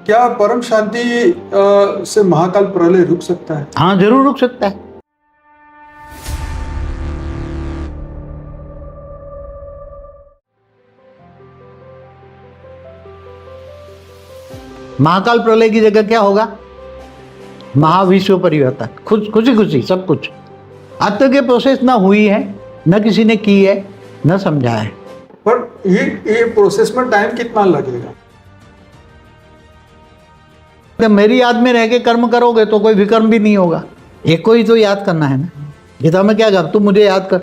क्या परम शांति से महाकाल प्रलय रुक सकता है? हाँ, जरूर रुक सकता है। महाकाल प्रलय की जगह क्या होगा? महाविश्व परिवर्तन। खुशी खुशी सब कुछ। अब तक ये प्रोसेस ना हुई है, न किसी ने की है, न समझा है। पर ये प्रोसेस में टाइम कितना लगेगा? जब मेरी याद में रह के कर्म करोगे तो कोई विकर्म भी नहीं होगा। एक को ही तो याद करना है ना। गीता में क्या कर, तू मुझे याद कर।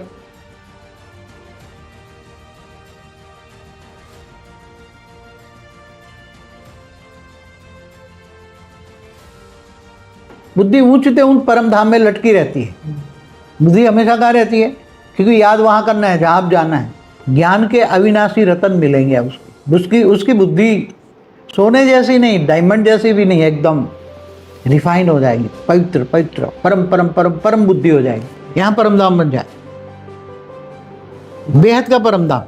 बुद्धि ऊंचते ऊंच परम धाम में लटकी रहती है। बुद्धि हमेशा कहाँ रहती है? क्योंकि याद वहां करना है जहां आप जाना है। ज्ञान के अविनाशी रतन मिलेंगे उसकी बुद्धि सोने जैसी नहीं, डायमंड जैसी भी नहीं, एकदम रिफाइंड हो जाएगी, पवित्र पवित्र परम परम परम परम बुद्धि हो जाएगी। यहां परम धाम बन जाए, बेहद का परम धाम।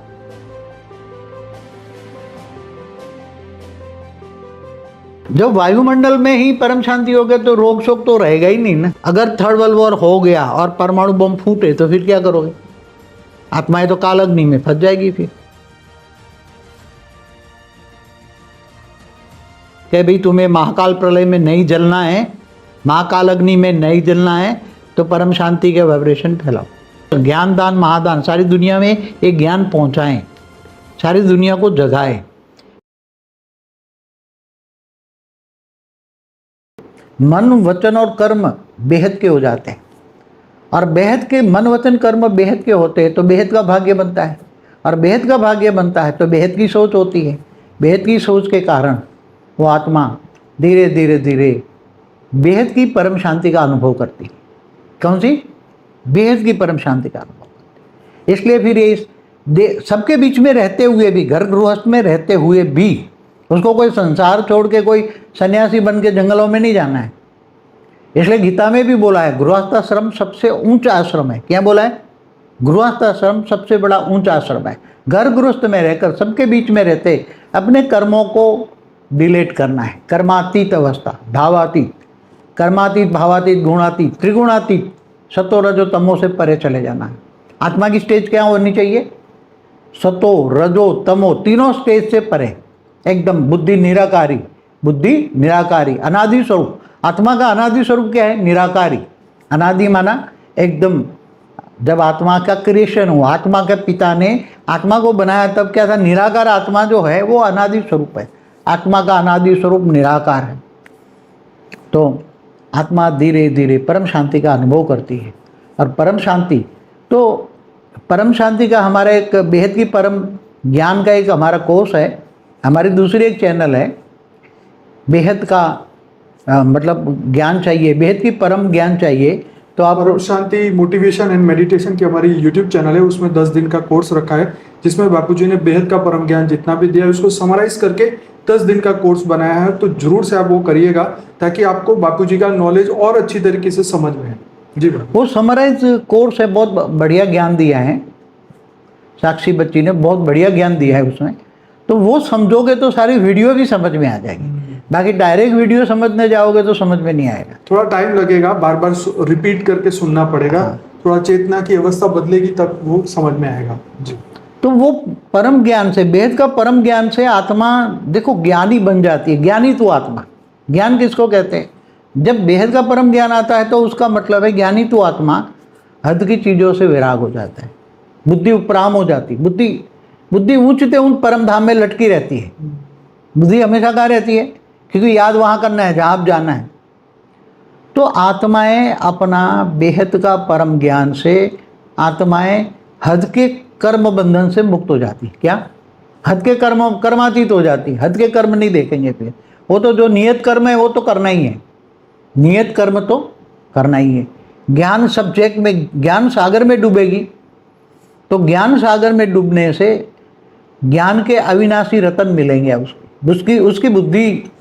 जब वायुमंडल में ही परम शांति हो गए तो रोग शोक तो रहेगा ही नहीं ना। अगर थर्ड वर्ल्ड वॉर हो गया और परमाणु बम फूटे तो फिर क्या करोगे? आत्माएं तो काल अग्नि में फंस जाएगी। फिर कि भाई तुम्हें महाकाल प्रलय में नहीं जलना है, महाकाल अग्नि में नहीं जलना है, तो परम शांति के वाइब्रेशन फैलाओ। ज्ञान दान महादान, सारी दुनिया में एक ज्ञान पहुंचाएं, सारी दुनिया को जगाएं। मन वचन और कर्म बेहद के हो जाते हैं, और बेहद के मन वचन कर्म बेहद के होते हैं तो बेहद का भाग्य बनता है, और बेहद का भाग्य बनता है तो बेहद की सोच होती है। बेहद की सोच के कारण वो आत्मा धीरे धीरे धीरे बेहद की परम शांति का अनुभव करती है। कौन सी? बेहद की परम शांति का अनुभव करती है। इसलिए फिर ये सबके बीच में रहते हुए भी, घर गृहस्थ में रहते हुए भी, उसको कोई संसार छोड़ के कोई सन्यासी बन के जंगलों में नहीं जाना है। इसलिए गीता में भी बोला है गृहस्थाश्रम सबसे ऊंचा आश्रम है। क्या बोला है? गृहस्थाश्रम सबसे बड़ा ऊंचा आश्रम है। घर गृहस्थ में रहकर सबके बीच में रहते अपने कर्मों को डिलीट करना है। कर्मातीत अवस्था, भावातीत, कर्मातीत, भावातीत, गुणातीत, त्रिगुणातीत, सतो रजो तमो से परे चले जाना है। आत्मा की स्टेज क्या होनी चाहिए? सतो रजो तमो तीनों स्टेज से परे, एकदम बुद्धि निराकारी। बुद्धि निराकारी, अनादि स्वरूप। आत्मा का अनादि स्वरूप क्या है? निराकारी। अनादि माना एकदम, जब आत्मा का क्रिएशन हुआ, आत्मा के पिता ने आत्मा को बनाया तब क्या था? निराकार आत्मा जो है वो अनादि स्वरूप है। आत्मा का अनादि स्वरूप निराकार है। तो आत्मा धीरे धीरे परम शांति का अनुभव करती है। और परम शांति, तो परम शांति का हमारा एक बेहद की परम ज्ञान का एक हमारा कोर्स है। हमारी दूसरी एक चैनल है बेहद का मतलब ज्ञान चाहिए, बेहद की परम ज्ञान चाहिए। तो आप परम शांति मोटिवेशन एंड मेडिटेशन की हमारी यूट्यूब चैनल है, उसमें 10 दिन का कोर्स रखा है, जिसमें बापूजी ने बेहद का परम ज्ञान जितना भी दिया है उसको समराइज करके 10 दिन का कोर्स बनाया है। तो जरूर से आप वो करिएगा ताकि आपको बापूजी का नॉलेज और अच्छी तरीके से समझ में है। जी वो समराइज कोर्स है, बहुत बढ़िया ज्ञान दिया है। साक्षी बच्ची ने बहुत बढ़िया ज्ञान दिया है उसमें। तो वो समझोगे तो सारी वीडियो भी समझ में आ जाएगी। बाकी डायरेक्ट वीडियो समझने जाओगे तो समझ में नहीं आएगा, थोड़ा टाइम लगेगा, बार बार रिपीट करके सुनना पड़ेगा। हाँ। थोड़ा चेतना की अवस्था बदलेगी तब वो समझ में आएगा। जी। तो वो परम ज्ञान से, बेहद का परम ज्ञान से आत्मा देखो ज्ञानी बन जाती है। ज्ञानी तो आत्मा, ज्ञान किसको कहते हैं? जब बेहद का परम ज्ञान आता है तो उसका मतलब है ज्ञानी तो आत्मा हद की चीज़ों से विराग हो जाता है, बुद्धि उपराम हो जाती। बुद्धि ऊंचते ऊंच परम धाम में लटकी रहती है। बुद्धि हमेशा कहाँ रहती है? क्योंकि याद वहाँ करना है जहाँ आप जाना है। तो आत्माएं अपना बेहद का परम ज्ञान से आत्माएं हद के कर्म बंधन से मुक्त हो जाती। क्या? हद के कर्मातीत हो जाती। हद के कर्म नहीं देखेंगे फिर। वो तो जो नियत कर्म है वो तो करना ही है, नियत कर्म तो करना ही है। ज्ञान सब्जेक्ट में, ज्ञान सागर में डूबेगी तो ज्ञान सागर में डूबने से ज्ञान के अविनाशी रतन मिलेंगे उसकी बुद्धि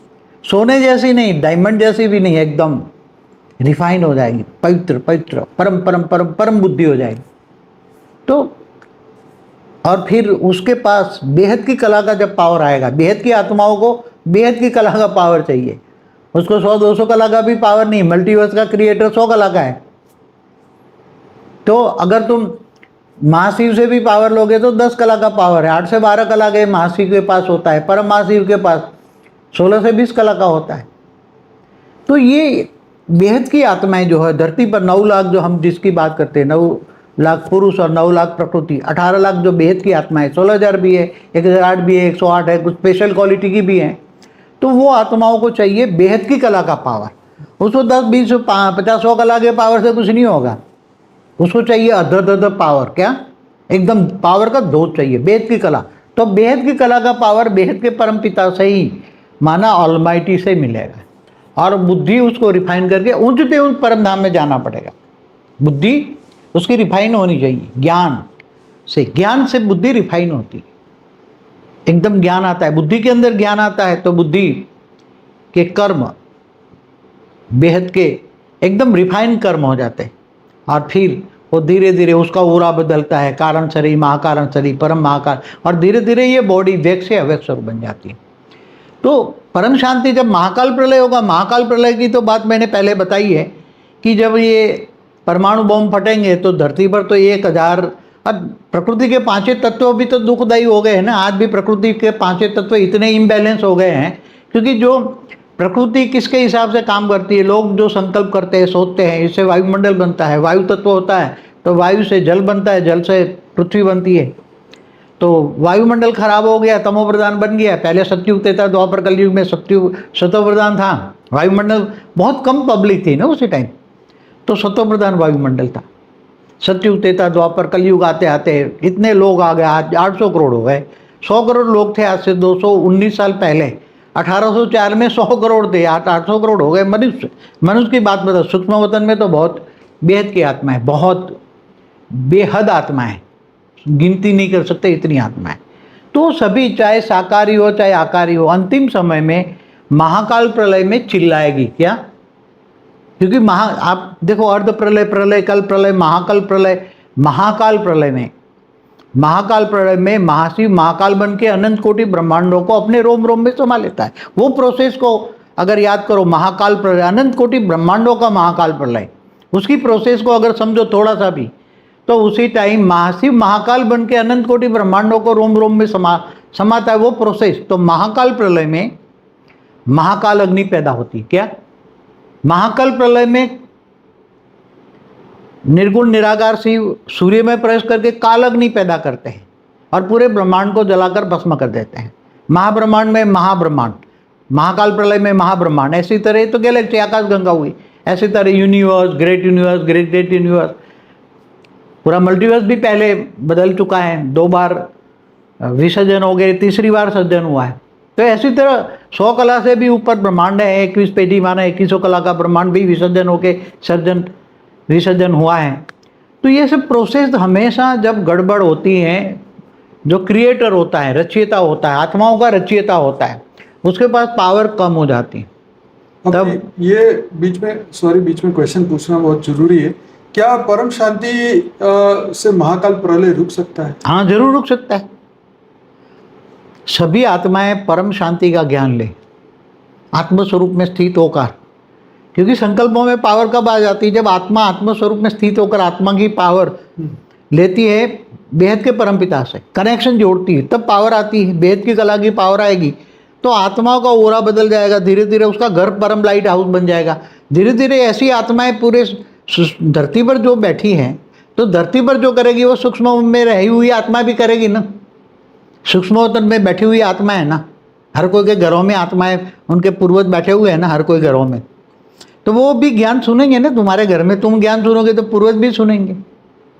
सोने जैसी नहीं, डायमंड जैसी भी नहीं, एकदम रिफाइंड हो जाएगी, पवित्र पवित्र परम परम परम परम बुद्धि हो जाएगी। तो और फिर उसके पास बेहद की कला का जब पावर आएगा, बेहद की आत्माओं को बेहद की कला का पावर चाहिए। उसको 100-200 कला का भी पावर नहीं, मल्टीवर्स का क्रिएटर 100 कला का है। तो अगर तुम महाशिव से भी पावर लोगे तो 10 कला का पावर है, 8 से 12 कला के महाशिव के पास होता है, परम महाशिव के पास 16 से 20 कला का होता है। तो ये बेहद की आत्माएं जो है धरती पर 9 लाख जो हम जिसकी बात करते हैं, 9 लाख पुरुष और 9 लाख प्रकृति, 18 लाख जो बेहद की आत्माएं, 16,000 भी है, 1008 भी है, 108 है, कुछ स्पेशल क्वालिटी की भी हैं। तो वो आत्माओं को चाहिए बेहद की कला का पावर। उसको 10, 20, 50, 100 कला के पावर से कुछ नहीं होगा। उसको चाहिए अदर पावर, क्या एकदम पावर का धोत चाहिए, बेहद की कला। तो बेहद की कला का पावर बेहद के परम पिता से ही, माना ऑलमाइटी से मिलेगा। और बुद्धि उसको रिफाइन करके ऊंचते ऊंच परम धाम में जाना पड़ेगा। बुद्धि उसकी रिफाइन होनी चाहिए ज्ञान से। ज्ञान से बुद्धि रिफाइन होती है, एकदम ज्ञान आता है, बुद्धि के अंदर ज्ञान आता है तो बुद्धि के कर्म बेहद के एकदम रिफाइन कर्म हो जाते हैं। और फिर वो धीरे धीरे उसका ओरा बदलता है, कारण शरीर, महाकारण शरीर, परम महाकारण, और धीरे धीरे ये बॉडी व्यक्त से अव्यक्त स्वरूप बन जाती है। तो परम शांति जब महाकाल प्रलय होगा, महाकाल प्रलय की तो बात मैंने पहले बताई है कि जब ये परमाणु बम फटेंगे तो धरती पर तो 1000, अब प्रकृति के 5 तत्व भी तो दुखदायी हो गए हैं ना। आज भी प्रकृति के 5 तत्व इतने इम्बैलेंस हो गए हैं क्योंकि जो प्रकृति किसके हिसाब से काम करती है, लोग जो संकल्प करते हैं, सोचते हैं, इससे वायुमंडल बनता है, वायु तत्व होता है, तो वायु से जल बनता है, जल से पृथ्वी बनती है। तो वायुमंडल खराब हो गया, तमो प्रधान बन गया। पहले सतयुग त्रेता द्वापर कलयुग में सतो प्रधान था, वायुमंडल बहुत कम पब्लिक थी ना उसी टाइम, तो सतो प्रधान वायुमंडल था। सतयुग त्रेता द्वापर कलयुग आते आते इतने लोग आ गए, आज 800 करोड़ हो गए। 100 करोड़ लोग थे आज से 219 साल पहले, 1804 में 100 करोड़ थे, 800 करोड़ हो गए। मनुष्य की बात बता, सूक्ष्म वतन में तो बहुत बेहद की आत्मा है, बहुत बेहद आत्मा है, गिनती नहीं कर सकते इतनी आत्मा है। तो सभी चाहे साकारी हो चाहे आकारी हो, अंतिम समय में महाकाल प्रलय में चिल्लाएगी। क्या? क्योंकि आप देखो, अर्ध प्रलय, प्रलय कल प्रलय, महाकाल प्रलय। महाकाल प्रलय में महाशिव महाकाल बन के अनंत कोटि ब्रह्मांडों को अपने रोम रोम में समा लेता है। वो प्रोसेस को अगर याद करो, महाकाल प्रलय, अनंत कोटि ब्रह्मांडों का महाकाल प्रलय, उसकी प्रोसेस को अगर समझो थोड़ा सा भी, तो उसी टाइम महाशिव महाकाल बन के अनंत कोटि ब्रह्मांडों को रोम रोम में समाता है वो प्रोसेस। तो महाकाल प्रलय में महाकाल अग्नि पैदा होती है। क्या? महाकाल प्रलय में निर्गुण निराकार शिव सूर्य में प्रवेश करके काल अग्नि पैदा करते हैं और पूरे ब्रह्मांड को जलाकर भस्म कर देते हैं। महाब्रह्मांड में महाब्रह्मांड, महाकाल प्रलय में महाब्रह्मांड। ऐसी तरह तो गैलेक्सी आकाश गंगा हुई, ऐसी तरह universe, great universe, great great universe, पूरा मल्टीवर्स भी पहले बदल चुका है। 2 बार विसर्जन हो गए, तीसरी बार सर्जन हुआ है। तो ऐसी तरह 100 कला से भी ऊपर ब्रह्मांड है, 21 पेटी माना 2100 कला का ब्रह्मांड भी विसर्जन होके विसर्जन हुआ है। तो ये सब प्रोसेस हमेशा जब गड़बड़ होती है, जो क्रिएटर होता है, रचयिता होता है, आत्माओं का रचयिता होता है, उसके पास पावर कम हो जाती है। तब ये बीच में क्वेश्चन पूछना बहुत जरूरी है, क्या परम शांति से महाकाल प्रलय रुक सकता है? हाँ, जरूर रुक सकता है। सभी आत्माएं परम शांति का ज्ञान ले, आत्मस्वरूप में स्थित होकर, क्योंकि संकल्पों में पावर कब आ जाती है? जब आत्मा आत्मस्वरूप में स्थित होकर आत्मा की पावर लेती है बेहद के परमपिता से, कनेक्शन जोड़ती है, तब पावर आती है। बेहद की कला की पावर आएगी तो आत्माओं का ओरा बदल जाएगा, धीरे धीरे उसका घर परम लाइट हाउस बन जाएगा। धीरे धीरे ऐसी आत्माएं पूरे धरती पर जो बैठी हैं, तो धरती पर जो करेगी वो सूक्ष्म में रही हुई आत्मा भी करेगी ना। सूक्ष्म वतन में बैठी हुई आत्मा है ना, हर कोई के घरों में आत्माएं, उनके पूर्वज बैठे हुए हैं ना हर कोई घरों में, तो वो भी ज्ञान सुनेंगे ना। तुम्हारे घर में तुम ज्ञान सुनोगे तो पूर्वज भी सुनेंगे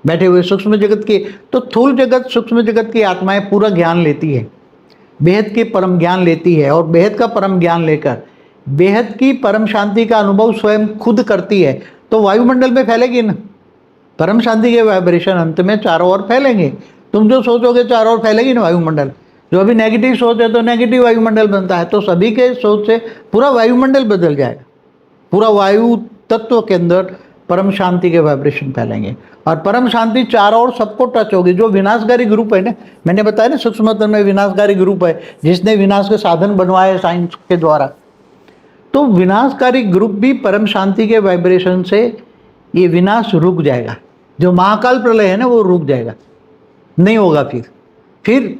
बैठे हुए सूक्ष्म जगत के। तो स्थूल जगत, सूक्ष्म जगत की आत्माएं पूरा ज्ञान लेती है, बेहद के परम ज्ञान लेती है, और बेहद का परम ज्ञान लेकर बेहद की परम शांति का अनुभव स्वयं खुद करती है, तो वायुमंडल में फैलेगी ना। परम शांति के वाइब्रेशन अंत में चारों ओर फैलेंगे। तुम जो सोचोगे चारों ओर फैलेगी ना वायुमंडल। जो अभी नेगेटिव सोच है तो नेगेटिव वायुमंडल बनता है, तो सभी के सोच से पूरा वायुमंडल बदल जाएगा। पूरा वायु तत्व के अंदर परम शांति के वाइब्रेशन फैलेंगे और परम शांति चारों ओर सबको टच होगी। जो विनाशकारी ग्रुप है ना, मैंने बताया ना सूक्ष्म तत्व में विनाशकारी ग्रुप है जिसने विनाश के साधन बनवाए साइंस के द्वारा, तो विनाशकारी ग्रुप भी परम शांति के वाइब्रेशन से ये विनाश रुक जाएगा। जो महाकाल प्रलय है ना वो रुक जाएगा, नहीं होगा। फिर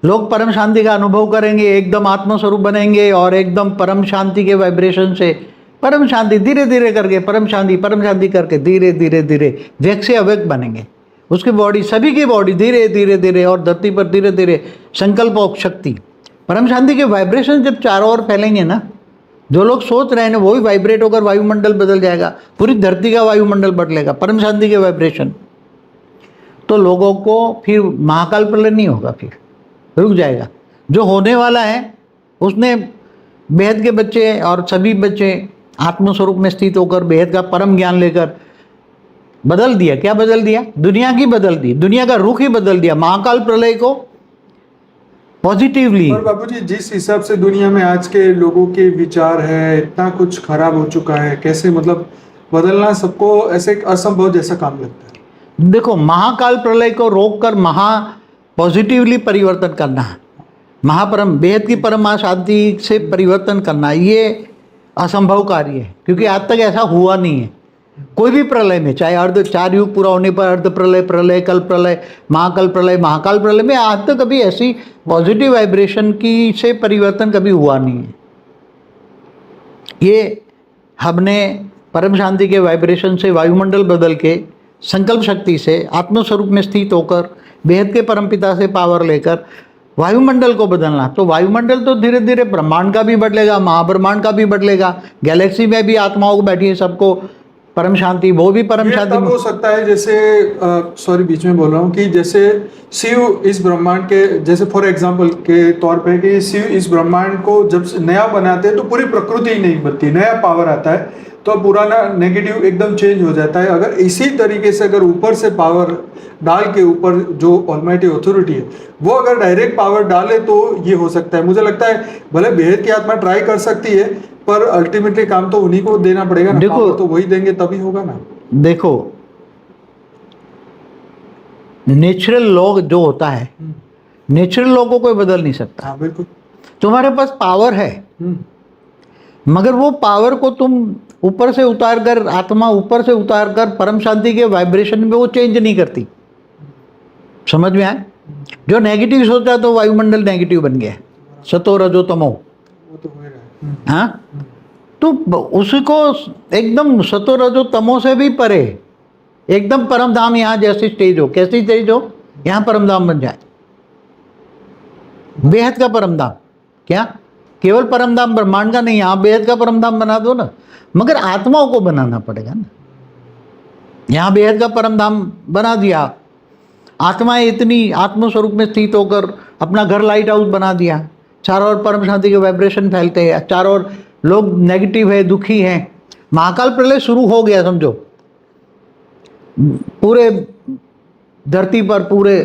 लोग परम शांति का अनुभव करेंगे, एकदम आत्मस्वरूप बनेंगे और एकदम परम शांति के वाइब्रेशन से परम शांति धीरे धीरे करके परम शांति करके धीरे धीरे धीरे व्यक्त से अव्यक्त बनेंगे। उसकी बॉडी, सभी की बॉडी धीरे धीरे धीरे और धरती पर धीरे धीरे संकल्प और शक्ति, परम शांति के वाइब्रेशन जब चारों ओर फैलेंगे ना, जो लोग सोच रहे हैं ना वो भी वाइब्रेट होकर वायुमंडल बदल जाएगा, पूरी धरती का वायुमंडल बदलेगा परम शांति के वाइब्रेशन। तो लोगों को फिर महाकाल प्रलय नहीं होगा, फिर रुक जाएगा। जो होने वाला है उसने बेहद के बच्चे और सभी बच्चे आत्मस्वरूप में स्थित होकर बेहद का परम ज्ञान लेकर बदल दिया। क्या बदल दिया? दुनिया की बदल दी, दुनिया का रुख ही बदल दिया। महाकाल प्रलय को पॉजिटिवली। और बाबूजी जिस हिसाब से दुनिया में आज के लोगों के विचार है, इतना कुछ खराब हो चुका है, कैसे मतलब बदलना सबको ऐसे असंभव जैसा काम लगता है। देखो, महाकाल प्रलय को रोककर पॉजिटिवली परिवर्तन करना है, महापरम बेहद की परम शांति से परिवर्तन करना, ये असंभव कार्य है। क्योंकि आज तक ऐसा हुआ नहीं है कोई भी प्रलय में, चाहे चार युग पूरा होने पर अर्ध प्रलय, प्रलय, कल प्रलय, महाकाल प्रलय में आज तक कभी ऐसी पॉजिटिव वाइब्रेशन की से परिवर्तन कभी हुआ नहीं है। ये हमने परम शांति के वाइब्रेशन से वायुमंडल बदल के संकल्प शक्ति से आत्मस्वरूप में स्थित होकर बेहद के परमपिता से पावर लेकर वायुमंडल को बदलना। तो वायुमंडल तो धीरे धीरे ब्रह्मांड का भी बदलेगा, महाब्रह्मांड का भी बदलेगा, गैलेक्सी में भी आत्माओं को बैठी है सबको परम शांति, वो भी परम शांति। तब हो सकता है जैसे सॉरी बीच में बोल रहा हूँ कि जैसे शिव इस ब्रह्मांड के, जैसे फॉर एग्जांपल के तौर पे कि शिव इस ब्रह्मांड को जब नया बनाते हैं तो पूरी प्रकृति ही नहीं बनती, नया पावर आता है तो पुराना नेगेटिव एकदम चेंज हो जाता है। अगर इसी तरीके से अगर ऊपर से पावर डाल के ऊपर जो ऑलमाइटी अथॉरिटी है वो अगर डायरेक्ट पावर डाले तो ये हो सकता है। मुझे लगता है भले बेहद की आत्मा ट्राई कर सकती है पर अल्टीमेटली काम तो उन्हीं को देना पड़ेगा ना। देखो तो वही देंगे तभी होगा ना। देखो, नेचुरल लॉ जो होता है, नेचुरल लॉ को कोई बदल नहीं सकता। हाँ बिल्कुल। तुम्हारे पास पावर है मगर वो पावर को तुम ऊपर से उतार कर, आत्मा ऊपर से उतार कर परम शांति के वाइब्रेशन में वो चेंज नहीं करती। समझ में आए? जो नेगेटिव सोचा तो वायुमंडल नेगेटिव बन गया, सतो रजो तमो, वो तो हो रहा है। हाँ, तो उसको एकदम सतो रजो तमो से भी परे एकदम परम धाम यहाँ जैसी स्टेज हो, कैसी स्टेज हो, यहाँ परम धाम बन जाए, बेहद का परम धाम। क्या केवल परम धाम ब्रह्मांड का नहीं, यहाँ बेहद का परम धाम बना दो ना, मगर आत्माओं को बनाना पड़ेगा ना। यहाँ बेहद का परम धाम बना दिया, आत्माएं इतनी आत्मस्वरूप में स्थित होकर अपना घर लाइट हाउस बना दिया, चारों ओर परम शांति के वाइब्रेशन फैलते हैं, चारों ओर लोग नेगेटिव है, दुखी हैं। महाकाल प्रलय शुरू हो गया, समझो पूरे धरती पर पूरे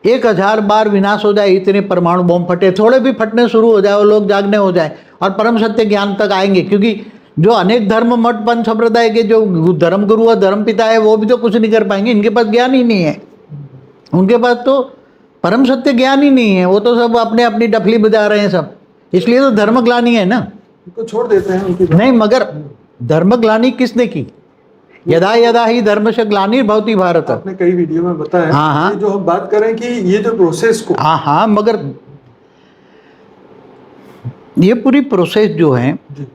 1000 बार विनाश हो जाए, इतने परमाणु बम फटे, थोड़े भी फटने शुरू हो जाए, वो लोग जागने हो जाए और परम सत्य ज्ञान तक आएंगे। क्योंकि जो अनेक धर्म मठ पंथ संप्रदाय के जो धर्म गुरु और धर्म पिता है वो भी तो कुछ नहीं कर पाएंगे, इनके पास ज्ञान ही नहीं है, उनके पास तो परम सत्य ज्ञान ही नहीं है, वो तो सब अपने अपनी डफली बजा रहे हैं सब। इसलिए तो धर्मग्लानी है ना, उनको छोड़ देते हैं उनकी नहीं, मगर धर्मग्लानी किसने की? यदा यदा ही धर्म से ग्लानिर्भवति भारत, आपने कई वीडियो में बताया। हाँ, हाँ। ये जो हम बात करें कि ये जो प्रोसेस को, हाँ हाँ, मगर ये पूरी प्रोसेस जो है जी।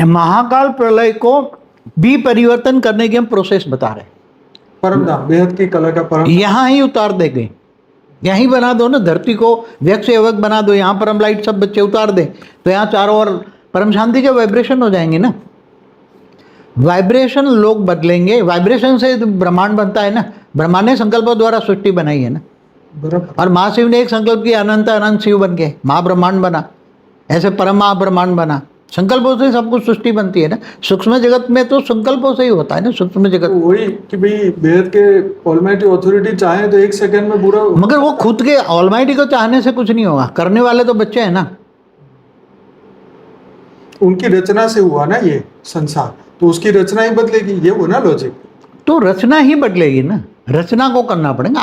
महाकाल प्रलय को भी परिवर्तन करने की हम प्रोसेस बता रहे हैं। परम धाम बेहद की कला का परम, यहाँ ही उतार देंगे, यहीं बना दो ना, धरती को व्यक्त से अव्यक्त बना दो, यहाँ परम लाइट सब बच्चे उतार दें तो यहाँ चारों ओर परम शांति के वाइब्रेशन हो जाएंगे ना। वाइब्रेशन लोग बदलेंगे, वाइब्रेशन से ब्रह्मांड बनता है ना, ब्रह्मा ने संकल्पों द्वारा सृष्टि बनाई है ना, बराबर। और महाशिव ने एक संकल्प किया, अनंत अनंत शिव बन गए, महाब्रह्मांड बना, ऐसे परम महाब्रह्मांड बना। संकल्पों से सब कुछ सृष्टि बनती है ना। सूक्ष्म जगत में तो संकल्पों से ही होता है ना, सूक्ष्म जगत। तो वही कि भाई बेहद के ऑलमाइटी ऑथोरिटी चाहे तो एक सेकंड में पूरा, मगर वो खुद के ऑलमाइटी को चाहने से कुछ नहीं होगा, करने वाले तो बच्चे हैं ना। उनकी रचना से हुआ ना ये संसार, तो उसकी रचना ही बदलेगी, ये वो ना लॉजिक। तो रचना ही बदलेगी ना, रचना को करना पड़ेगा।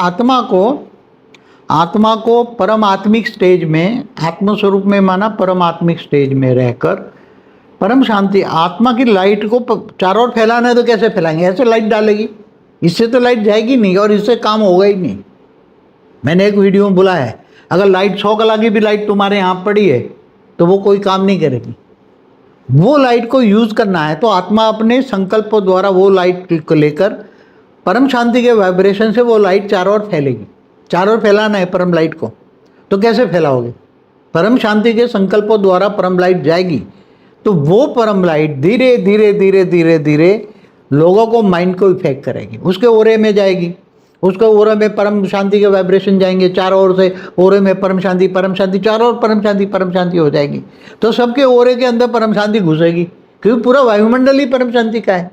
आत्मा को परमात्मिक स्टेज में, आत्म स्वरूप में माना परमात्मिक स्टेज में रहकर परम शांति, आत्मा की लाइट को चारों ओर फैलाना है तो कैसे फैलाएंगे? ऐसे लाइट डालेगी, इससे तो लाइट जाएगी नहीं और इससे काम होगा ही नहीं। मैंने एक वीडियो में बोला है, अगर लाइट 100 कला की भी लाइट तुम्हारे यहाँ पड़ी है तो वो कोई काम नहीं करेगी। वो लाइट को यूज़ करना है तो आत्मा अपने संकल्पों द्वारा वो लाइट को लेकर परम शांति के वाइब्रेशन से वो लाइट चारों ओर फैलेगी। चारों ओर फैलाना है परम लाइट को, तो कैसे फैलाओगे? परम शांति के संकल्पों द्वारा परम लाइट जाएगी, तो वो परम लाइट धीरे धीरे धीरे धीरे धीरे लोगों को, माइंड को इफेक्ट करेगी, उसके ओरे में जाएगी, उसके ओरे में परम शांति के वाइब्रेशन जाएंगे, चारों ओर से ओरे में परम शांति, चारों ओर परम शांति हो जाएगी। तो सबके ओरे के अंदर परम शांति घुसेगी, क्योंकि पूरा वायुमंडल ही परम शांति का है।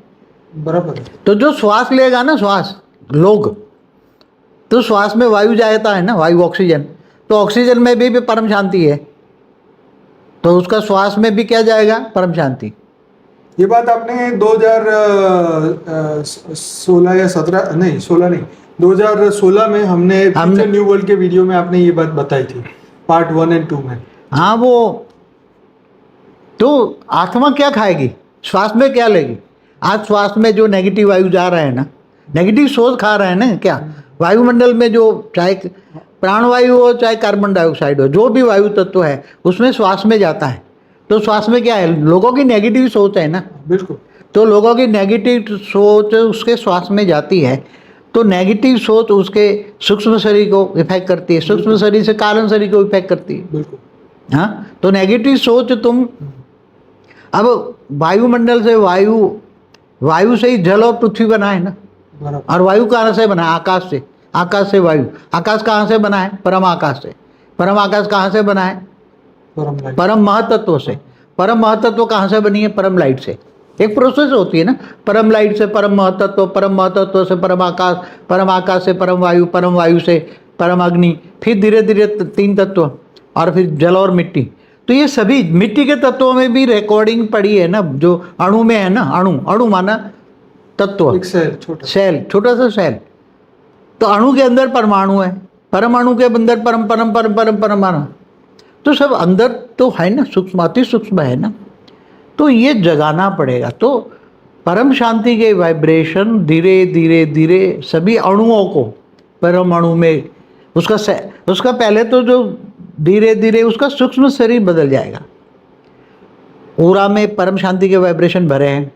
बराबर है। तो जो श्वास लेगा ना, श्वास लोग, तो श्वास में वायु जाता है ना, वायु ऑक्सीजन, तो ऑक्सीजन में भी परम शांति है, तो उसका श्वास में भी क्या जाएगा? परम शांति। ये बात आपने 2016 या 17 नहीं 16 नहीं 2016 में हमने फ्यूचर न्यू वर्ल्ड के वीडियो में आपने ये बात बताई थी, पार्ट 1 और 2 में। हाँ, वो तो आत्मा क्या खाएगी? श्वास में क्या लेगी? आज श्वास में जो नेगेटिव वायु जा रहा है ना, नेगेटिव सोच खा रहे हैं ना, क्या वायुमंडल में जो, चाहे प्राणवायु हो चाहे कार्बन डाइऑक्साइड हो, जो भी वायु तत्व है उसमें श्वास में जाता है। तो श्वास में क्या है? लोगों की नेगेटिव सोच है ना। बिल्कुल। तो लोगों की नेगेटिव सोच उसके श्वास में जाती है, तो नेगेटिव सोच उसके सूक्ष्म शरीर को इफेक्ट करती है, सूक्ष्म शरीर से कारण शरीर को इफेक्ट करती है। बिल्कुल। हाँ, तो नेगेटिव सोच तुम, अब वायुमंडल से वायु से ही जल और पृथ्वी बना है ना। बराबर। और वायु कहाँ से बना है? आकाश से। आकाश से वायु। आकाश कहाँ से बना है? परम आकाश से। परम आकाश कहाँ से बना है? परम महतत्व से। परम महतत्व कहाँ से बनी है? परम लाइट से। एक प्रोसेस होती है ना, परम लाइट से परम महतत्व, परम महतत्व से परम आकाश से परम वायु से परम अग्नि, फिर धीरे धीरे 3 तत्व, और फिर जल और मिट्टी। तो ये सभी मिट्टी के तत्वों में भी रिकॉर्डिंग पड़ी है ना, जो अणु में है ना। अणु माना तत्व, एक सेल, छोटा सा सेल। तो अणु के अंदर परमाणु है, परमाणु के अंदर परमाणु, तो सब अंदर तो है ना, सूक्ष्म, अति सूक्ष्म है ना। तो ये जगाना पड़ेगा। तो परम शांति के वाइब्रेशन धीरे धीरे धीरे सभी अणुओं को, परमाणु में उसका पहले तो जो धीरे धीरे उसका सूक्ष्म शरीर बदल जाएगा। ऊरा में परम शांति के वाइब्रेशन भरे हैं,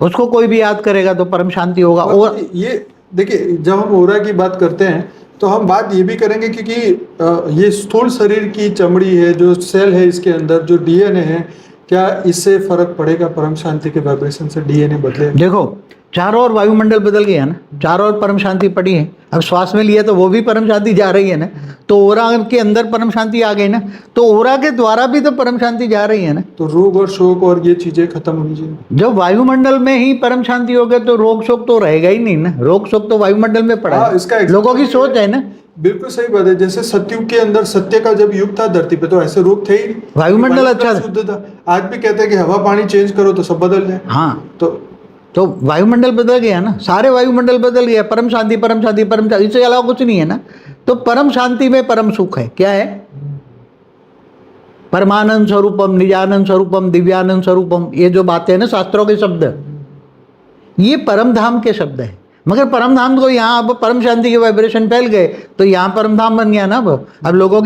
उसको कोई भी याद करेगा तो परम शांति होगा। और ये देखिए, जब हम ओरा की बात करते हैं तो हम बात ये भी करेंगे, क्योंकि ये स्थूल शरीर की चमड़ी है, जो सेल है इसके अंदर, जो डीएनए है, क्या इससे फर्क पड़ेगा? परम शांति के वाइब्रेशन से डीएनए बदले? देखो, चारों ओर वायुमंडल बदल गया ना, चारों ओर परम शांति पड़ी है। अब श्वास में लिया तो वो भी परम शांति जा रही है ना, तो ओरा के अंदर परम शांति आ गई ना, तो ओरा के द्वारा भी तो परम शांति जा रही है ना। तो रोग और शोक और ये चीजें खत्म होनी चाहिए। जब वायुमंडल में ही परम शांति हो गए तो रोग शोक तो रहेगा ही नहीं ना। रोग शोक तो वायुमंडल में पड़ा है। इसका लोगों की सोच है ना। बिल्कुल सही बात है। जैसे सतयुग के अंदर सत्य का जब युग था धरती पे, तो ऐसे रोग थे ही नहीं, वायुमंडल अच्छा था, शुद्ध था। आज भी कहते हैं कि हवा पानी चेंज करो तो सब बदल जाए। हाँ, तो वायुमंडल बदल गया ना, सारे वायुमंडल बदल गया। परम शांति, इससे अलावा कुछ नहीं है ना। तो परम शांति में परम सुख है। क्या है? परमानंद स्वरूपम, निजानंद स्वरूपम, दिव्यानंद स्वरूपम, ये जो बातें हैं ना शास्त्रों के शब्द, ये परम धाम के शब्द है। मगर परम धाम को यहाँ अब परम शांति के वाइब्रेशन फैल गए तो यहाँ परम धाम बन गया ना। अब लोगों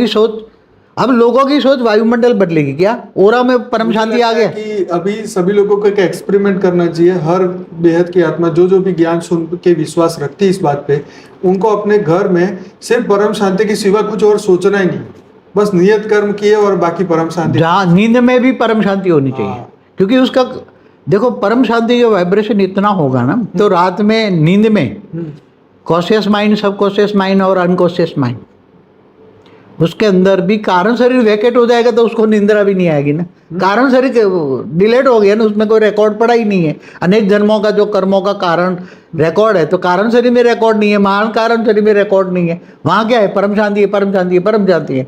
की सोच वायुमंडल बदलेगी। क्या ओरा में परम शांति आ गया? कि अभी सभी लोगों को एक एक्सपेरिमेंट करना चाहिए। हर बेहद की आत्मा जो भी ज्ञान सुन के विश्वास रखती है इस बात पे, उनको अपने घर में सिर्फ परम शांति के सिवा कुछ और सोचना ही नहीं, बस नियत कर्म किए और बाकी परम शांति। जहाँ नींद में भी परम शांति होनी चाहिए, क्योंकि उसका देखो परम शांति का वाइब्रेशन इतना होगा ना, तो रात में नींद में कॉन्शियस माइंड, सबकॉन्शियस माइंड और अनकॉन्शियस माइंड, उसके अंदर भी कारण शरीर वैकेट हो जाएगा तो उसको निंद्रा भी नहीं आएगी ना। कारण शरीर डिलेट हो गया ना, उसमें कोई रिकॉर्ड पड़ा ही नहीं है। अनेक जन्मों का जो कर्मों का कारण रिकॉर्ड है, तो कारण शरीर में रिकॉर्ड नहीं है, महान कारण शरीर में रिकॉर्ड नहीं है। वहाँ क्या है? परम शांति है, परम शांति है, परम शांति है।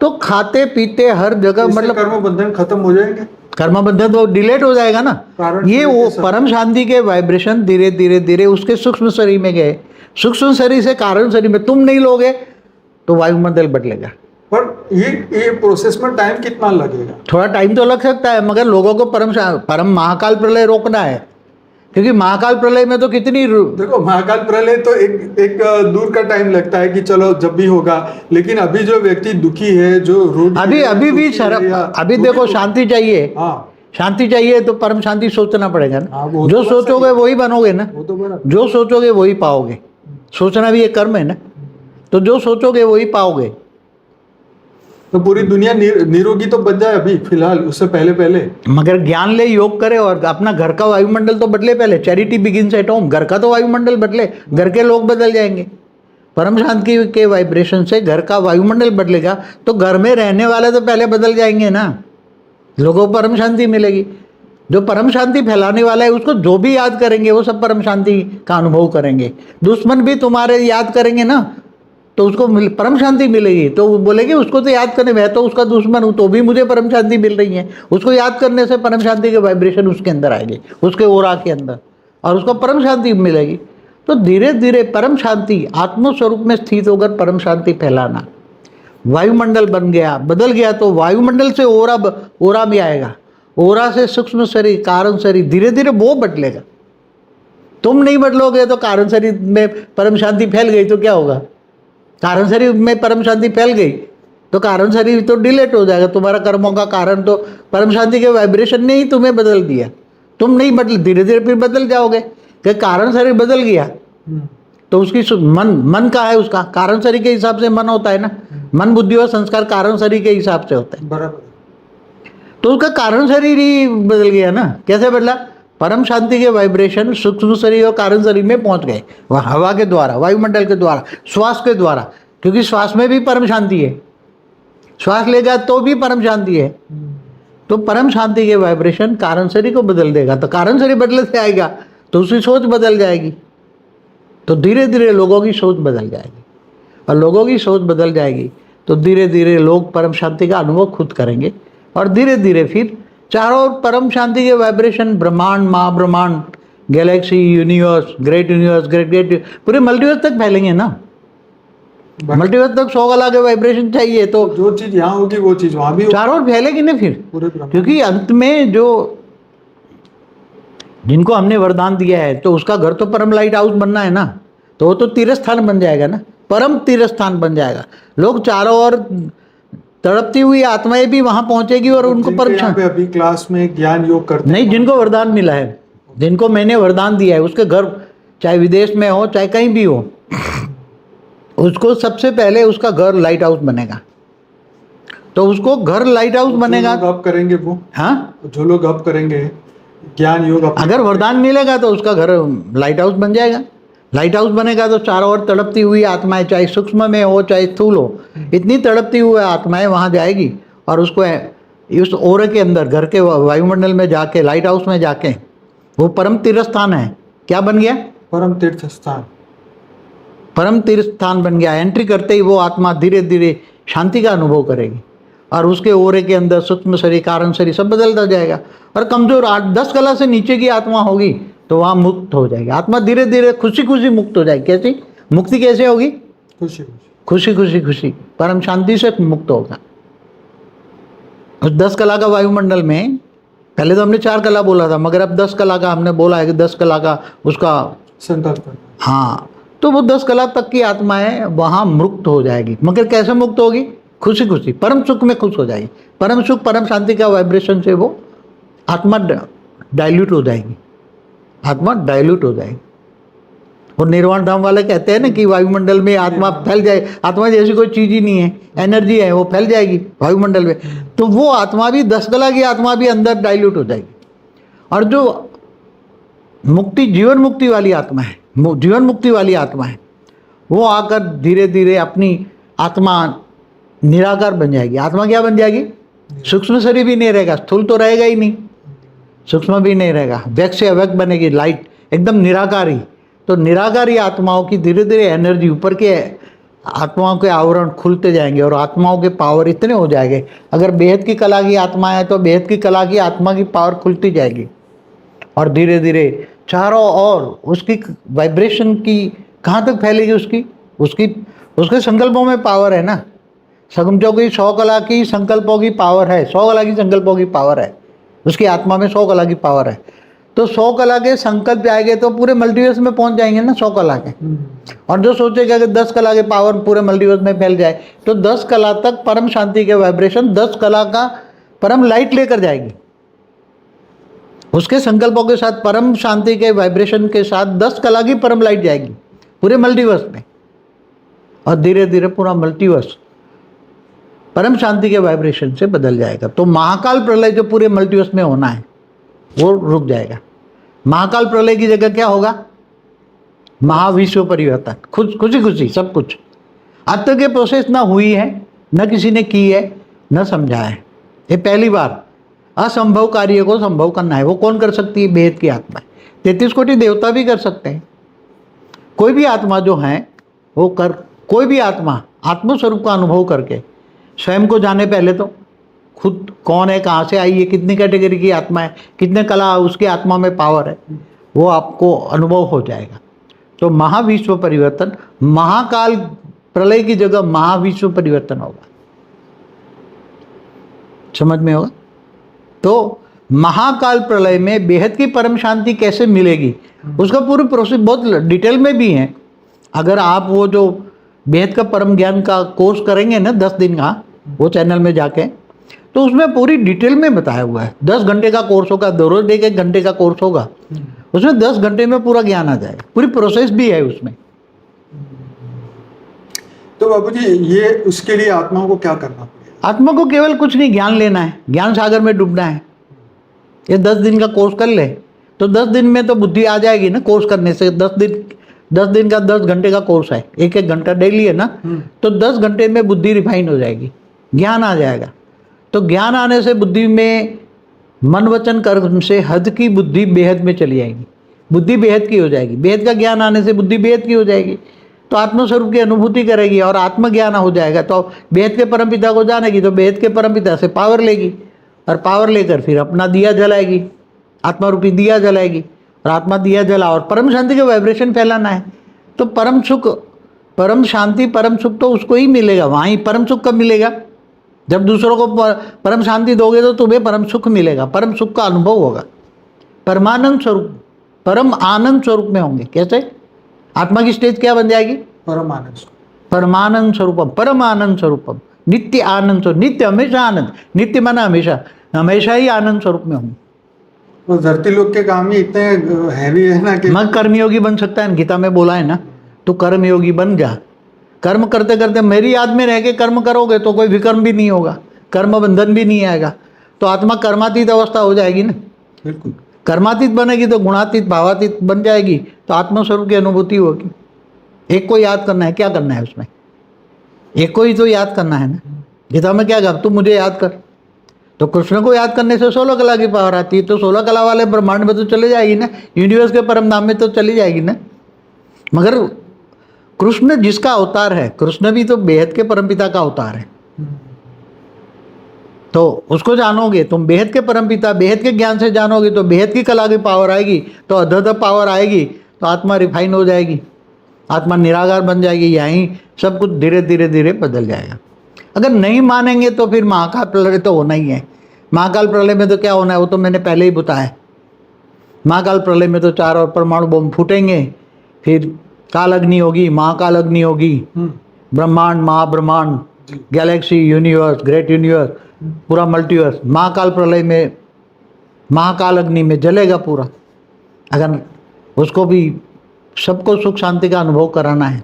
तो खाते पीते हर जगह मतलब कर्म बंधन खत्म हो जाएंगे, कर्म बंधन तो डिलेट हो जाएगा ना। कारण ये शरीर वो के साथ। परम शांति के वाइब्रेशन धीरे धीरे धीरे उसके सूक्ष्म शरीर में गए, सूक्ष्म शरीर से कारण शरीर में। तुम नहीं लोगे तो वायुमंडल बदलेगा। पर ये प्रोसेस में टाइम कितना लगेगा? थोड़ा टाइम तो लग सकता है, मगर लोगों को परम महाकाल प्रलय रोकना है। क्योंकि महाकाल प्रलय में तो कितनी देखो, महाकाल प्रलय तो एक दूर का टाइम लगता है कि चलो जब भी होगा, लेकिन अभी जो व्यक्ति दुखी है, जो रोगी अभी है, अभी भी दुखी है शर्म, या अभी जो भी देखो शांति चाहिए, हाँ, शांति चाहिए तो परम शांति सोचना पड़ेगा ना। हाँ, वो जो तो बात सोचोगे सही है। वही बनोगे ना, वो तो बराबर। जो सोचोगे वही पाओगे। सोचना भी एक कर्म है ना, तो जो सोचोगे वही पाओगे। तो पूरी दुनिया निरोगी तो बन जाए अभी फिलहाल, उससे पहले पहले। मगर ज्ञान ले, योग करे और अपना घर का वायुमंडल तो बदले पहले। Charity begins at home. घर का तो वायुमंडल बदले, घर के लोग बदल जाएंगे। परम शांति के वाइब्रेशन से घर का वायुमंडल बदलेगा तो घर में रहने वाले तो पहले बदल जाएंगे ना, लोगों को परम शांति मिलेगी। जो परम शांति फैलाने वाला है उसको जो भी याद करेंगे वो सब परम शांति का अनुभव करेंगे। दुश्मन भी तुम्हारे याद करेंगे ना तो उसको परम शांति मिलेगी। तो वो बोलेगी उसको तो याद करने, मैं तो उसका दुश्मन हूँ तो भी मुझे परम शांति मिल रही है। उसको याद करने से परम शांति के वाइब्रेशन उसके अंदर आएंगे, उसके ओरा के अंदर, और उसको परम शांति मिलेगी। तो धीरे धीरे परम शांति आत्म स्वरूप में स्थित होकर परम शांति फैलाना। वायुमंडल बन गया, बदल गया, तो वायुमंडल से ओरा भी आएगा, ओरा से सूक्ष्म शरीर, कारण शरीर, धीरे धीरे वो बदलेगा। तुम नहीं बदलोगे तो कारण शरीर में परम शांति फैल गई तो क्या होगा? कारण शरीर में परम शांति फैल गई तो कारण शरीर तो डिलेट हो जाएगा। तुम्हारा कर्मों का कारण तो परम शांति के वाइब्रेशन ने ही तुम्हें बदल दिया। तुम नहीं बदल, धीरे धीरे फिर बदल जाओगे कि कारण शरीर बदल गया तो उसकी मन का है, उसका कारण शरीर के हिसाब से मन होता है ना। मन बुद्धि और संस्कार कारण शरीर के हिसाब से होता है, बराबर। तो उसका कारण शरीर ही बदल गया ना। कैसे बदला? परम शांति के वाइब्रेशन सूक्ष्म शरीर और कारण शरीर में पहुंच गए, वह हवा के द्वारा, वायुमंडल के द्वारा, श्वास के द्वारा। क्योंकि श्वास में भी परम शांति है, श्वास लेगा तो भी परम शांति है। तो परम शांति के वाइब्रेशन कारण शरीर को बदल देगा। तो कारण शरीर बदले से आएगा तो उसकी सोच बदल जाएगी। तो धीरे धीरे लोगों की सोच बदल जाएगी, और लोगों की सोच बदल जाएगी तो धीरे धीरे लोग परम शांति का अनुभव खुद करेंगे। और धीरे धीरे फिर चारों ओर परम शांति के वाइब्रेशन, ब्रह्मांड, महाब्रह्मांड, galaxy, universe, great universe, great पूरे मल्टीवर्स तक फैलेंगे ना। मल्टीवर्स तक 100 कला के वाइब्रेशन चाहिए तो जो चीज यहाँ होगी वो चीज वहां भी चारों ओर फैलेगी ना फिर। पूरे ब्रह्मांड। क्योंकि अंत में जो जिनको हमने वरदान दिया है तो उसका घर तो परम लाइट हाउस बनना है ना, तो वो तो तीर्थ स्थान बन जाएगा ना, परम तीर्थ स्थान बन जाएगा। लोग चारों ओर तड़पती हुई आत्माएं भी वहां पहुंचेगी और उनको परम यहाँ पे अभी क्लास में ज्ञान योग करते नहीं, जिनको वरदान मिला है, जिनको मैंने वरदान दिया है, उसके घर चाहे विदेश में हो चाहे कहीं भी हो, उसको सबसे पहले उसका घर लाइट हाउस बनेगा। तो उसको घर लाइट हाउस बनेगा। जो लोग अब करेंगे वो, हाँ, जो लोग अब करेंगे ज्ञान योग अगर वरदान मिलेगा तो उसका घर लाइट हाउस बन जाएगा। लाइट हाउस बनेगा तो चारों ओर तड़पती हुई आत्माएं, चाहे सूक्ष्म में हो चाहे स्थूल हो, इतनी तड़पती हुई आत्माएं वहां जाएगी और उसको उस ओरे के अंदर, घर के वायुमंडल में जाके, लाइट हाउस में जाके, वो परम तीर्थ स्थान है। क्या बन गया? परम तीर्थ स्थान, परम तीर्थ स्थान बन गया। एंट्री करते ही वो आत्मा धीरे धीरे शांति का अनुभव करेगी और उसके ओरे के अंदर सूक्ष्म शरीर, कारण शरीर सब बदलता जाएगा। और कमजोर 8-10 कला से नीचे की आत्मा होगी तो वहाँ मुक्त हो जाएगी आत्मा, धीरे धीरे खुशी खुशी मुक्त हो जाएगी। कैसी मुक्ति? कैसे होगी? खुशी खुशी खुशी खुशी परम शांति से मुक्त होगा। उस 10 कला का वायुमंडल में, पहले तो हमने 4 कला बोला था, मगर अब 10 कला का हमने बोला है कि 10 कला का उसका संकल्प। हाँ, तो वो 10 कला तक की आत्माएं वहाँ मुक्त हो जाएगी। मगर कैसे मुक्त होगी? खुशी खुशी परम सुख में खुश हो जाएगी। परम सुख, परम शांति का वाइब्रेशन से वो आत्मा डाइल्यूट हो जाएगी, आत्मा डाइल्यूट हो जाएगी। और निर्वाण धाम वाले कहते हैं ना कि वायुमंडल में आत्मा फैल जाए, आत्मा जैसी कोई चीज ही नहीं है, एनर्जी है, वो फैल जाएगी वायुमंडल में। तो वो आत्मा भी, 10 कला की आत्मा भी अंदर डाइल्यूट हो जाएगी। और जो मुक्ति, जीवन मुक्ति वाली आत्मा है, जीवन मुक्ति वाली आत्मा है, वो आकर धीरे धीरे अपनी आत्मा निराकार बन जाएगी। आत्मा क्या बन जाएगी? सूक्ष्म शरीर भी नहीं रहेगा, स्थूल तो रहेगा ही नहीं, सूक्ष्म भी नहीं रहेगा, व्यक्त से अव्यक्त बनेगी, लाइट एकदम निराकारी। तो निराकारी आत्माओं की धीरे धीरे एनर्जी, ऊपर के आत्माओं के आवरण खुलते जाएंगे और आत्माओं के पावर इतने हो जाएंगे। अगर बेहद की कला की आत्मा है तो बेहद की कला की आत्मा की पावर खुलती जाएगी और धीरे धीरे चारों ओर उसकी वाइब्रेशन की कहाँ तक फैलेगी? उसके संकल्पों में पावर है ना। समझो कि 100 कला की संकल्पों की पावर है, 100 कला की संकल्पों की पावर है, उसकी आत्मा में 100 कला की पावर है। तो 100 कला के संकल्प आएंगे तो पूरे मल्टीवर्स में पहुंच जाएंगे ना 100 कला के। और जो सोचेगा कि 10 कला के पावर पूरे मल्टीवर्स में फैल जाए, तो 10 कला तक परम शांति के वाइब्रेशन 10 कला का परम लाइट लेकर जाएगी। उसके संकल्पों के साथ परम शांति के वाइब्रेशन के साथ 10 कला की परम लाइट जाएगी पूरे मल्टीवर्स में, और धीरे धीरे पूरा मल्टीवर्स परम शांति के वाइब्रेशन से बदल जाएगा। तो महाकाल प्रलय जो पूरे मल्टीवर्स में होना है वो रुक जाएगा। महाकाल प्रलय की जगह क्या होगा? महाविश्व परिवर्तन। खुशी खुशी सब कुछ। अब तक ये प्रोसेस ना हुई है, न किसी ने की है, न समझा है। ये पहली बार असंभव कार्य को संभव करना है। वो कौन कर सकती है? बेहद की आत्मा। 33 कोटि देवता भी कर सकते हैं। कोई भी आत्मा जो है वो कोई भी आत्मा आत्मस्वरूप का अनुभव करके स्वयं को जाने, पहले तो खुद कौन है, कहाँ से आई है, कितनी कैटेगरी की आत्मा है, कितने कला उसकी आत्मा में पावर है, वो आपको अनुभव हो जाएगा। तो महाविश्व परिवर्तन, महाकाल प्रलय की जगह महाविश्व परिवर्तन होगा। समझ में होगा? तो महाकाल प्रलय में बेहद की परम शांति कैसे मिलेगी, उसका पूरी प्रोसेस बहुत डिटेल में भी है। अगर आप वो जो बेहद का परम ज्ञान का कोर्स करेंगे ना 10 दिन का, वो चैनल में जाके, तो उसमें पूरी डिटेल में बताया हुआ है। 10 घंटे का कोर्स होगा, रोज 1 घंटे का कोर्स होगा, उसमें 10 घंटे में पूरा ज्ञान आ जाएगा। पूरी प्रोसेस भी है उसमें। तो बाबूजी, ये उसके लिए आत्माओं को क्या करना पड़ेगा? आत्मा को केवल कुछ नहीं, ज्ञान लेना है, ज्ञान सागर में डूबना है। ये 10 दिन का कोर्स कर ले तो 10 दिन में तो बुद्धि आ जाएगी ना। कोर्स करने से 10 दिन का 10 घंटे का कोर्स है, 1 घंटा डेली है ना, तो 10 घंटे में बुद्धि रिफाइन हो जाएगी, ज्ञान आ जाएगा। तो ज्ञान आने से बुद्धि में मन वचन कर्म से हद की बुद्धि बेहद में चली जाएगी, बुद्धि बेहद की हो जाएगी। बेहद का ज्ञान आने से बुद्धि बेहद की हो जाएगी, तो आत्मस्वरूप की अनुभूति करेगी और आत्मज्ञान हो जाएगा। तो बेहद के परमपिता को जानेगी तो बेहद के परमपिता से पावर लेगी, और पावर लेकर फिर अपना दिया जलाएगी, आत्मा रूपी दिया जलाएगी, और आत्मा दिया जला और परम शांति के वाइब्रेशन फैलाना है। तो परम सुख, परम शांति, परम सुख तो उसको ही मिलेगा। वहीं परम सुख कब मिलेगा? जब दूसरों को परम शांति दोगे तो तुम्हें परम सुख मिलेगा, परम सुख का अनुभव होगा। परमानंद स्वरूप, परम आनंद स्वरूप में होंगे। कैसे? आत्मा की स्टेज क्या बन जाएगी? परमानंद, परमानंद स्वरूपम, परम आनंद स्वरूपम, नित्य आनंद स्वरूप। नित्य हमेशा आनंद, नित्य माना हमेशा, हमेशा ही आनंद स्वरूप में होंगे। वो धरती लोग के काम ही इतने हैवी है ना कि मग कर्मयोगी बन सकता है, गीता में बोला है ना, तो कर्मयोगी बन जा। कर्म करते करते मेरी याद में रह के कर्म करोगे तो कोई विकर्म भी नहीं होगा, कर्म बंधन भी नहीं आएगा, तो आत्मा कर्मातीत अवस्था हो जाएगी ना। बिल्कुल कर्मातीत बनेगी तो गुणातीत भावातीत बन जाएगी, तो आत्मस्वरूप की अनुभूति होगी। एक को याद करना है, क्या करना है उसमें? एक को ही तो याद करना है ना। गीता में क्या कहा? तू मुझे याद कर। तो कृष्ण को याद करने से 16 कला की पावर आती है, तो 16 कला वाले ब्रह्मांड में तो चले जाएगी ना, यूनिवर्स के परम धाम में तो चली जाएगी ना। मगर कृष्ण जिसका अवतार है, कृष्ण भी तो बेहद के परमपिता का अवतार है। तो उसको जानोगे तुम, बेहद के परमपिता, बेहद के ज्ञान से जानोगे तो बेहद की कला की पावर आएगी, तो अधध पावर आएगी, तो आत्मा रिफाइन हो जाएगी, आत्मा निराकार बन जाएगी। यहीं सब कुछ धीरे धीरे धीरे बदल जाएगा। अगर नहीं मानेंगे तो फिर महाकाल प्रलय तो होना ही है। महाकाल प्रलय में तो क्या होना है वो तो मैंने पहले ही बताया। महाकाल प्रलय में तो 4 और परमाणु बम फूटेंगे, फिर काल अग्नि होगी, महाकाल अग्नि होगी, ब्रह्मांड, महाब्रह्मांड, गैलेक्सी, यूनिवर्स, ग्रेट यूनिवर्स, पूरा मल्टीवर्स महाकाल प्रलय में, महाकाल अग्नि में जलेगा पूरा। अगर उसको भी सबको सुख शांति का अनुभव कराना है,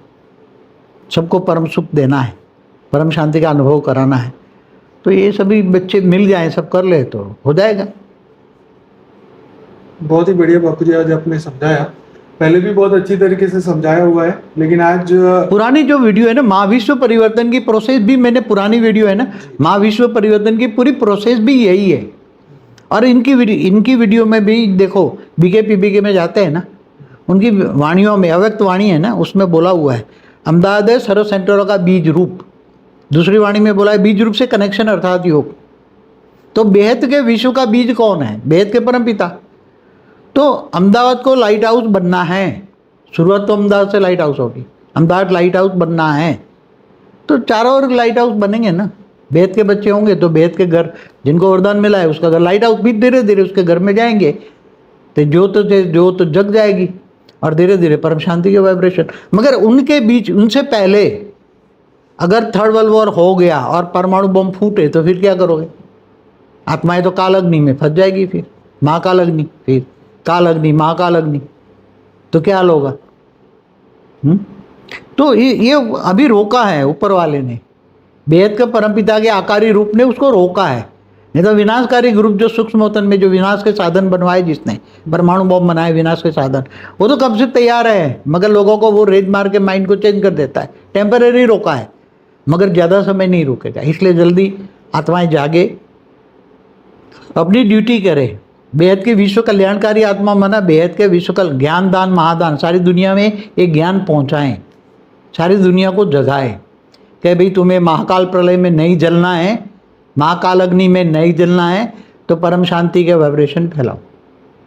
सबको परम सुख देना है, परम शांति का अनुभव कराना है, तो ये सभी बच्चे मिल जाएं, सब कर ले तो हो जाएगा। बहुत ही बढ़िया बापू जी आज आपने समझाया। पहले भी बहुत अच्छी तरीके से समझाया हुआ है, लेकिन आज पुरानी जो वीडियो है ना महाविश्व परिवर्तन की प्रोसेस भी, मैंने पुरानी वीडियो है ना महाविश्व परिवर्तन की पूरी प्रोसेस भी यही है। और इनकी वीडियो में भी देखो, बीके में जाते हैं ना, उनकी वाणियों में अव्यक्त वाणी है ना, उसमें बोला हुआ है अहमदाबाद है सर्व सेंटरों का बीज रूप। दूसरी वाणी में बोला है बीज रूप से कनेक्शन अर्थात योग। तो बेहद के विश्व का बीज कौन है? बेहद के परमपिता। तो अहमदाबाद को लाइट हाउस बनना है, शुरुआत तो अहमदाबाद से लाइट हाउस होगी, अहमदाबाद लाइट हाउस बनना है, तो चारों ओर लाइट हाउस बनेंगे ना। बेहद के बच्चे होंगे तो बेहद के घर, जिनको वरदान मिला है उसका घर लाइट हाउस भी धीरे धीरे उसके घर में जाएंगे, तो जो जग जाएगी और धीरे धीरे परम शांति के वाइब्रेशन। मगर उनके बीच, उनसे पहले अगर थर्ड वर्ल्ड वॉर हो गया और परमाणु बम फूटे तो फिर क्या करोगे? आत्माएं तो काल अग्नि में फंस जाएगी, फिर महाकाल अग्नि, फिर काल अग्नि, महाकाल अग्नि, तो क्या हाल होगा? तो ये अभी रोका है ऊपर वाले ने, बेहद के परमपिता के आकारी रूप ने उसको रोका है। नहीं तो विनाशकारी ग्रुप जो सूक्ष्मोतन में जो विनाश के साधन बनवाए, जिसने परमाणु बम बनाए विनाश के साधन, वो तो कब से तैयार है, मगर लोगों को वो रेज मार के माइंड को चेंज कर देता है। टेम्परेरी रोका है मगर ज़्यादा समय नहीं रुकेगा, इसलिए जल्दी आत्माएं जागे, अपनी ड्यूटी करे। बेहद के विश्व कल्याणकारी आत्मा माना बेहद के विश्व का ज्ञान दान महादान, सारी दुनिया में एक ज्ञान पहुंचाएं, सारी दुनिया को जगाए कि भाई तुम्हें महाकाल प्रलय में नहीं जलना है, महाकाल अग्नि में नहीं जलना है, तो परम शांति के वाइब्रेशन फैलाओ,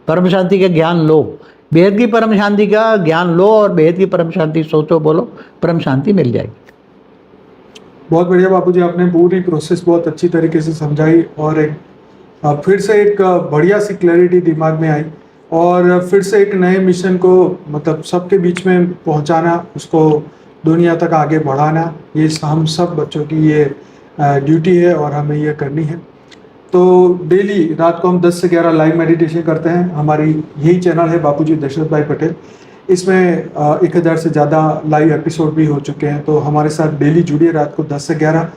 परम शांति के ज्ञान लो, बेहद की परम शांति का ज्ञान लो और बेहद की परम शांति सोचो, बोलो, परम शांति मिल जाएगी। बहुत बढ़िया बापूजी, आपने पूरी प्रोसेस बहुत अच्छी तरीके से समझाई और फिर से एक बढ़िया सी क्लैरिटी दिमाग में आई और फिर से एक नए मिशन को मतलब सबके बीच में पहुंचाना, उसको दुनिया तक आगे बढ़ाना, ये हम सब बच्चों की ये ड्यूटी है और हमें ये करनी है। तो डेली रात को हम 10 से 11 लाइव मेडिटेशन करते हैं। हमारी यही चैनल है बापूजी दशरथ भाई पटेल, इसमें 1000 से ज़्यादा लाइव एपिसोड भी हो चुके हैं। तो हमारे साथ डेली जुड़िए रात को 10 से 11,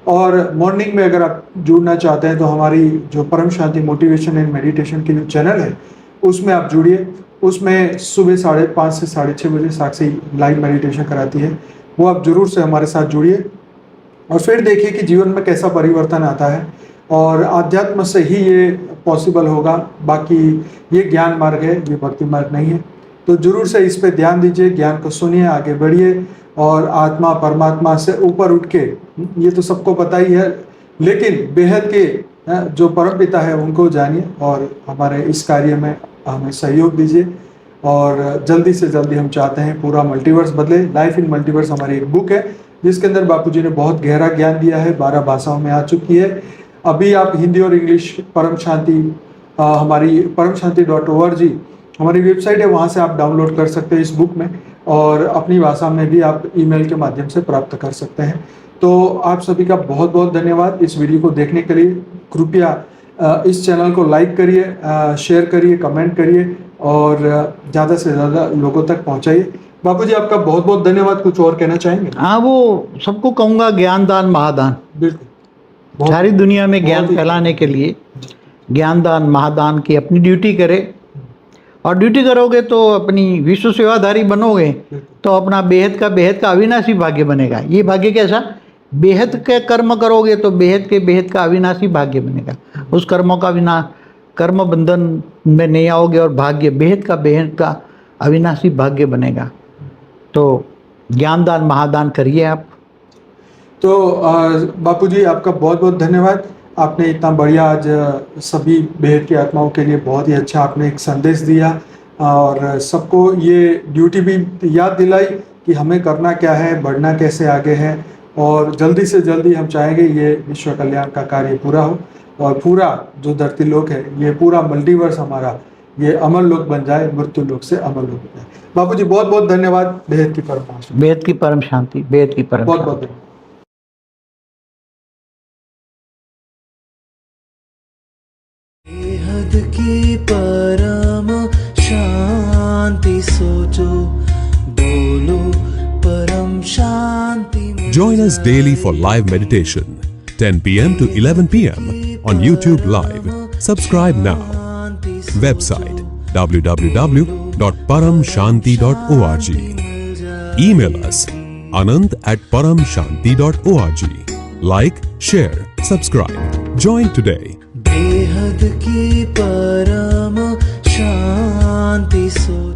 और मॉर्निंग में अगर आप जुड़ना चाहते हैं तो हमारी जो परम शांति मोटिवेशन एंड मेडिटेशन की जो चैनल है उसमें आप जुड़िए। उसमें सुबह 5:30 से 6:30 बजे साक्षी लाइव मेडिटेशन कराती है, वो आप जरूर से हमारे साथ जुड़िए और फिर देखिए कि जीवन में कैसा परिवर्तन आता है। और आध्यात्म से ही ये पॉसिबल होगा, बाकी ये ज्ञान मार्ग है, ये भक्ति मार्ग नहीं है। तो जरूर से इस पे ध्यान दीजिए, ज्ञान को सुनिए, आगे बढ़िए और आत्मा परमात्मा से ऊपर उठ के, ये तो सबको पता ही है, लेकिन बेहद के जो परमपिता है उनको जानिए और हमारे इस कार्य में हमें सहयोग दीजिए। और जल्दी से जल्दी हम चाहते हैं पूरा मल्टीवर्स बदले। लाइफ इन मल्टीवर्स हमारी एक बुक है जिसके अंदर बापूजी ने बहुत गहरा ज्ञान दिया है, 12 भाषाओं में आ चुकी है। अभी आप हिंदी और इंग्लिश परम शांति, हमारी परमशांति.org हमारी वेबसाइट है, वहाँ से आप डाउनलोड कर सकते हैं इस बुक में, और अपनी भाषा में भी आप ईमेल के माध्यम से प्राप्त कर सकते हैं। तो आप सभी का बहुत बहुत धन्यवाद इस वीडियो को देखने के लिए। कृपया इस चैनल को लाइक करिए, शेयर करिए, कमेंट करिए और ज़्यादा से ज़्यादा लोगों तक पहुँचाइए। बापूजी आपका बहुत बहुत धन्यवाद। कुछ और कहना चाहेंगे? हाँ, वो सबको कहूँगा ज्ञान दान महादान, बिल्कुल सारी दुनिया में ज्ञान फैलाने के लिए ज्ञान दान महादान की अपनी ड्यूटी करे। और ड्यूटी करोगे तो अपनी विश्व सेवाधारी बनोगे तो अपना बेहद का अविनाशी भाग्य बनेगा। ये भाग्य कैसा? बेहद के कर्म करोगे तो बेहद का अविनाशी भाग्य बनेगा। उस कर्मों का कर्म बंधन में नहीं आओगे और भाग्य बेहद का अविनाशी भाग्य बनेगा। तो ज्ञान दान महादान करिए आप। तो बापूजी आपका बहुत बहुत धन्यवाद। आपने इतना बढ़िया आज सभी बेहद की आत्माओं के लिए बहुत ही अच्छा आपने एक संदेश दिया और सबको ये ड्यूटी भी याद दिलाई कि हमें करना क्या है, बढ़ना कैसे आगे है। और जल्दी से जल्दी हम चाहेंगे ये विश्व कल्याण का कार्य पूरा हो और पूरा जो धरती लोक है, ये पूरा मल्टीवर्स हमारा ये अमर लोक बन जाए, मृत्यु लोक से अमर लोक बन जाए। बापूजी बहुत बहुत धन्यवाद। बेहद की परम शांति, बेहद की परम शांति, बेहद की परम बहुत बहुत धन्यवाद। बेहद की परम शांति सोचो, बोलो परम शांति। Join us daily for live meditation, 10 p.m. to 11 p.m. on YouTube Live. Subscribe now. Website www anant@paramshanti.org. Email us anant@paramshanti.org. Like, share, subscribe. Join today. बेहद की परम शांति सोचो।